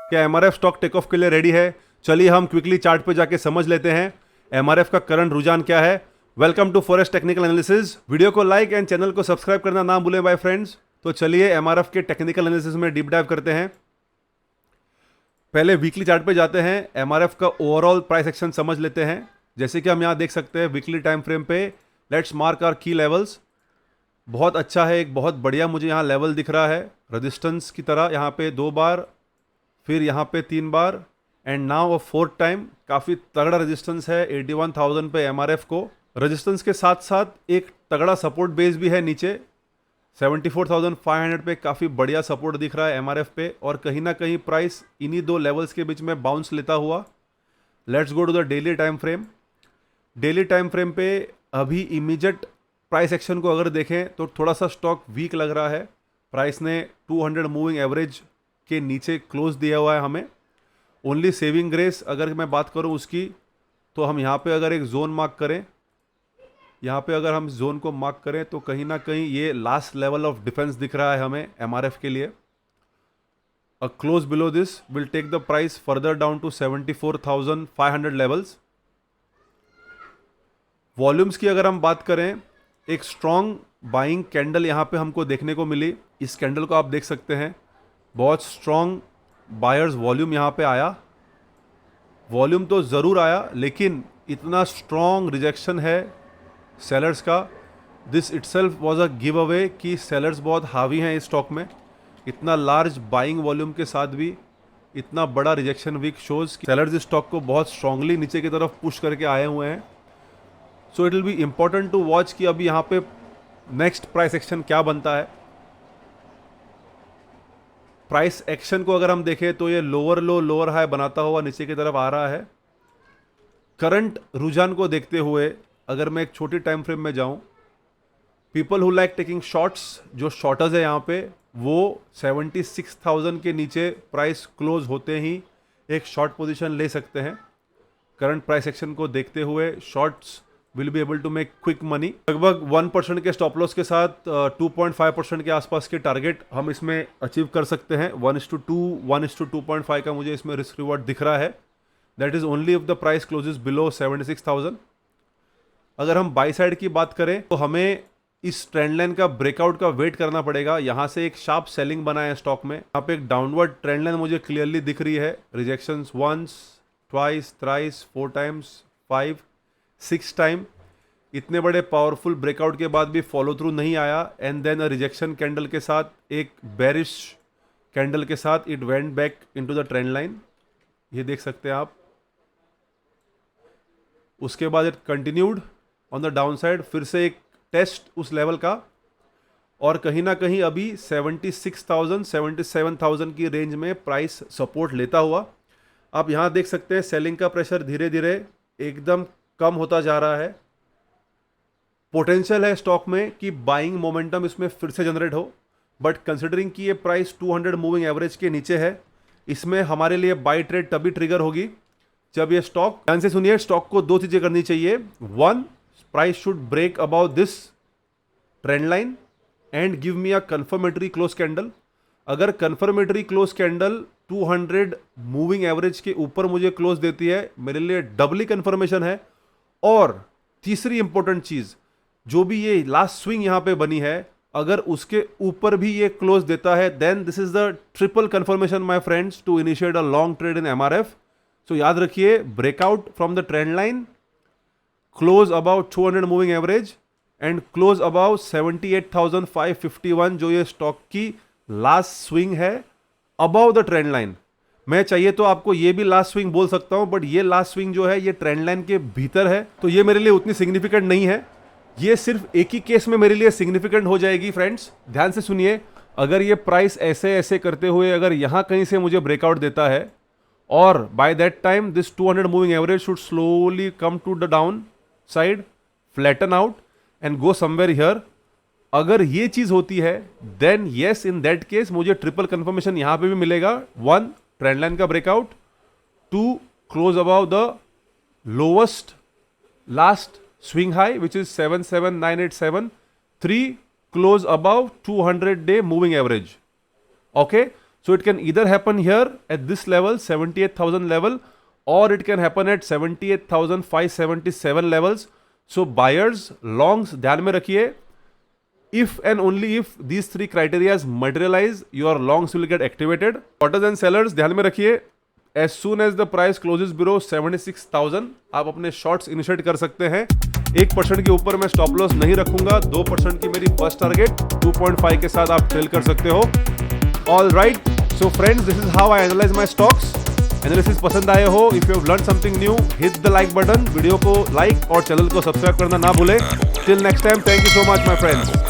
क्या MRF stock take off के लिए रेडी है? चलिए हम क्विकली चार्ट पे जाके समझ लेते हैं एमआरएफ का करंट रुझान क्या है। Welcome to forest technical analysis. Video को लाइक एंड चैनल को सब्सक्राइब करना ना भूलें बाय फ्रेंड्स। तो चलिए एमआरएफ के टेक्निकल एनालिसिस में डीप डाइव करते हैं। पहले वीकली चार्ट पे जाते हैं, एमआरएफ का ओवरऑल प्राइस एक्शन समझ लेते हैं। जैसे कि हम यहाँ देख सकते हैं वीकली टाइम फ्रेम पे, लेट्स मार्क आवर की लेवल्स। बहुत अच्छा है, एक बहुत बढ़िया मुझे यहाँ लेवल दिख रहा है रेजिस्टेंस की तरह। यहाँ पे 2 बार, फिर यहाँ पे 3 बार and now a 4th time. काफ़ी तगड़ा रेजिस्टेंस है 81,000 पे एमआरएफ को। रेजिस्टेंस के साथ साथ एक तगड़ा सपोर्ट बेस भी है नीचे 74,500 पे। काफ़ी बढ़िया सपोर्ट दिख रहा है एमआरएफ पे और कहीं ना कहीं प्राइस इन्हीं 2 लेवल्स के बीच में बाउंस लेता हुआ। Let's go to the daily time frame. Daily time frame पे अभी इमीडिएट प्राइस एक्शन को अगर देखें तो थोड़ा सा स्टॉक वीक लग रहा है। प्राइस ने 200 मूविंग एवरेज के नीचे क्लोज दिया हुआ है हमें। ओनली सेविंग ग्रेस अगर मैं बात करूं उसकी, तो हम यहाँ पे अगर एक जोन मार्क करें, यहाँ पे अगर हम जोन को मार्क करें तो कहीं ना कहीं ये लास्ट लेवल ऑफ डिफेंस दिख रहा है हमें एमआरएफ के लिए। A close below this will take the price further down to 74,500 levels. Volumes की अगर हम बात करें, एक स्ट्रॉन्ग बाइंग कैंडल यहाँ पे हमको देखने को मिली। इस कैंडल को आप देख सकते हैं, बहुत स्ट्रॉन्ग बायर्स वॉल्यूम यहाँ पे आया। वॉल्यूम तो ज़रूर आया लेकिन इतना स्ट्रॉन्ग रिजेक्शन है सेलर्स का। This itself was a give away कि सेलर्स बहुत हावी हैं इस स्टॉक में। इतना लार्ज बाइंग वॉल्यूम के साथ भी इतना बड़ा रिजेक्शन वीक शोज कि सेलर्स इस स्टॉक को बहुत स्ट्रांगली नीचे की तरफ पुश करके आए हुए हैं। So it will be important to watch कि अभी यहाँ पे नेक्स्ट प्राइस एक्शन क्या बनता है। प्राइस एक्शन को अगर हम देखें तो ये लोअर लो लोअर हाई बनाता हुआ नीचे की तरफ आ रहा है। करंट रुझान को देखते हुए अगर मैं एक छोटी टाइम फ्रेम में जाऊं, people who like taking shorts, जो शॉर्टर्स है यहाँ पे, वो 76,000 के नीचे प्राइस क्लोज होते ही एक शॉर्ट पोजीशन ले सकते हैं। करंट प्राइस एक्शन को देखते हुए shorts will be able to make quick money. लगभग 1% के स्टॉप लॉस के साथ 2.5% के आसपास के टारगेट हम इसमें अचीव कर सकते हैं। 1:2, 1:2.5 का मुझे इसमें रिस्क रिवॉर्ड दिख रहा है। That is only if the price closes below 76,000। अगर हम बाई साइड की बात करें तो हमें इस ट्रेंड लाइन का ब्रेकआउट का वेट करना पड़ेगा। यहाँ से एक शार्प सेलिंग बना है स्टॉक में। यहाँ पे एक डाउनवर्ड ट्रेंड लाइन मुझे क्लियरली दिख रही है। Rejections 1, 2, 3, 4 times, 5, 6 time. इतने बड़े पावरफुल ब्रेकआउट के बाद भी फॉलो थ्रू नहीं आया and then a rejection candle के साथ, एक बेरिश कैंडल के साथ it went back into the trend line. ये देख सकते हैं आप। उसके बाद it continued on the down side, फिर से एक टेस्ट उस लेवल का और कहीं ना कहीं अभी 76,000, 77,000 की रेंज में प्राइस सपोर्ट लेता हुआ। आप यहाँ देख सकते हैं सेलिंग का प्रेशर धीरे धीरे एकदम कम होता जा रहा है। पोटेंशियल है स्टॉक में कि बाइंग मोमेंटम इसमें फिर से जनरेट हो, बट कंसिडरिंग कि ये प्राइस 200 मूविंग एवरेज के नीचे है, इसमें हमारे लिए बाई ट्रेड तभी ट्रिगर होगी जब ये स्टॉक, ध्यान से सुनिए, स्टॉक को 2 चीजें करनी चाहिए। 1, price should break about this trend line and give me a confirmatory close candle. अगर confirmatory close candle 200 moving average के ऊपर मुझे क्लोज देती है, मेरे लिए डबली कंफर्मेशन है। और तीसरी इंपॉर्टेंट चीज, जो भी ये लास्ट स्विंग यहां पे बनी है, अगर उसके ऊपर भी ये क्लोज देता है, then this is the triple confirmation my friends to initiate a long trade in MRF. So याद रखिए, breakout from the trend line, close about 200 moving average and close about 78,551, जो ये स्टॉक की लास्ट स्विंग है about the trend line. मैं चाहिए तो आपको ये भी लास्ट स्विंग बोल सकता हूं, बट ये लास्ट स्विंग जो है ये ट्रेंड लाइन के भीतर है, तो ये मेरे लिए उतनी सिग्निफिकेंट नहीं है। ये सिर्फ एक ही केस में मेरे लिए सिग्निफिकेंट हो जाएगी फ्रेंड्स। ध्यान से सुनिए, अगर ये प्राइस ऐसे ऐसे करते हुए अगर यहां कहीं से मुझे ब्रेकआउट देता है और by that time this 200 moving average should slowly come to the down side, flatten out and go somewhere here. अगर ये चीज होती है then yes, in that case मुझे ट्रिपल कंफर्मेशन यहां पे भी मिलेगा। 1, ट्रेंड लाइन का breakout, 2, close above the lowest last swing high which is 77987, 3, close above 200 day moving average. Okay, So it can either happen here at this level, 78,000 level, or it can happen at 78,577 levels. So buyers, longs, ध्यान में रखिए, if and only if these three criteria materialize, your longs will get activated. Shorters and sellers, ध्यान में रखिए, as soon as the price closes below 76,000, आप अपने shorts initiate कर सकते हैं. 1% के ऊपर मैं स्टॉप लॉस नहीं रखूंगा. 2% की मेरी फर्स्ट टारगेट 2.5 के साथ आप ट्रेल कर सकते हो. All right, so friends, this is how I analyse my stocks. Analysis पसंद आए हो, if you have learn something new, hit the like button, video को लाइक और चैनल को सब्सक्राइब करना ना भूले. Till next time, thank you so much my friends.